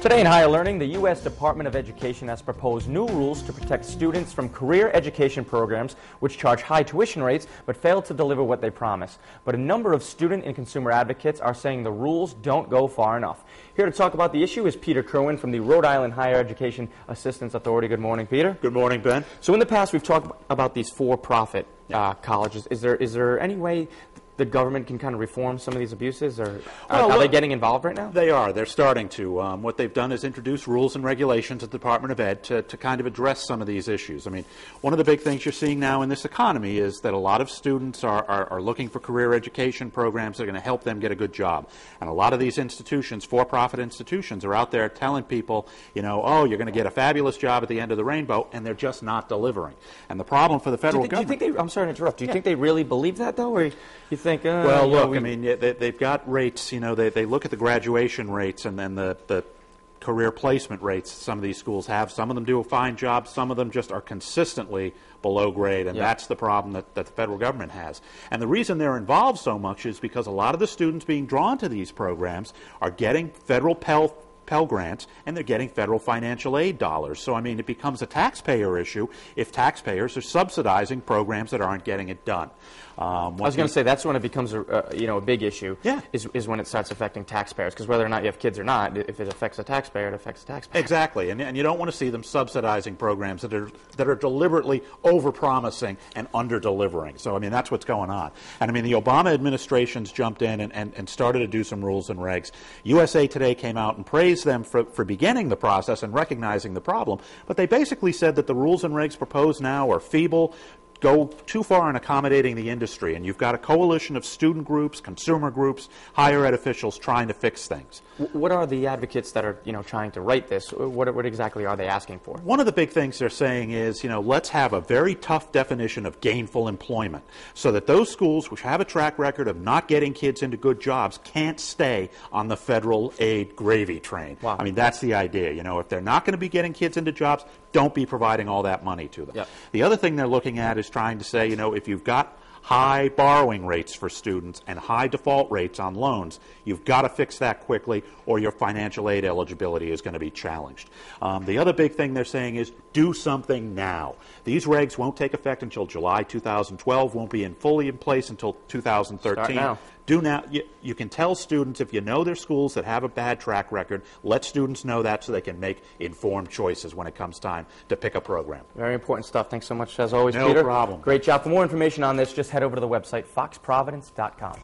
Today in Higher Learning, the U.S. Department of Education has proposed new rules to protect students from career education programs which charge high tuition rates but fail to deliver what they promise. But a number of student and consumer advocates are saying the rules don't go far enough. Here to talk about the issue is Peter Kerwin from the Rhode Island Higher Education Assistance Authority. Good morning, Peter. Good morning, Ben. So in the past, we've talked about these for-profit colleges. Is there any way the government can kind of reform some of these abuses, or are they getting involved right now? They are. They're starting to. What they've done is introduce rules and regulations at the Department of Ed to kind of address some of these issues. I mean, one of the big things you're seeing now in this economy is that a lot of students are looking for career education programs that are going to help them get a good job. And a lot of these institutions, for-profit institutions, are out there telling people, you know, oh, you're going to get a fabulous job at the end of the rainbow, and they're just not delivering. And the problem for the federal government... I'm sorry to interrupt. Do you think they really believe that, though, or you think... well, look, I mean, they've got rates, you know, they look at the graduation rates and then the career placement rates some of these schools have. Some of them do a fine job. Some of them just are consistently below grade, and that's the problem that the federal government has. And the reason they're involved so much is because a lot of the students being drawn to these programs are getting federal Pell Grants, and they're getting federal financial aid dollars. So, I mean, it becomes a taxpayer issue if taxpayers are subsidizing programs that aren't getting it done. I was going to say that's when it becomes a big issue. Yeah. Is when it starts affecting taxpayers, because whether or not you have kids or not, if it affects a taxpayer, it affects the taxpayer. Exactly, and you don't want to see them subsidizing programs that are deliberately over-promising and under-delivering. So, I mean, that's what's going on. And I mean, the Obama administration's jumped in and started to do some rules and regs. USA Today came out and praised them for beginning the process and recognizing the problem, but they basically said that the rules and regs proposed now are feeble, go too far in accommodating the industry, and you've got a coalition of student groups, consumer groups, higher ed officials trying to fix things. What are the advocates that are, trying to write this? What exactly are they asking for? One of the big things they're saying is, let's have a very tough definition of gainful employment so that those schools which have a track record of not getting kids into good jobs can't stay on the federal aid gravy train. Wow. I mean, that's the idea. If they're not going to be getting kids into jobs, don't be providing all that money to them. Yep. The other thing they're looking at is trying to say, if you've got high borrowing rates for students and high default rates on loans, you've got to fix that quickly or your financial aid eligibility is going to be challenged. The other big thing they're saying is do something now. These regs won't take effect until July 2012, won't be fully in place until 2013. Start now. Do now. You can tell students, if you know their schools that have a bad track record, let students know that so they can make informed choices when it comes time to pick a program. Very important stuff. Thanks so much, as always, Peter. No problem. Great job. For more information on this, just head over to the website, foxprovidence.com.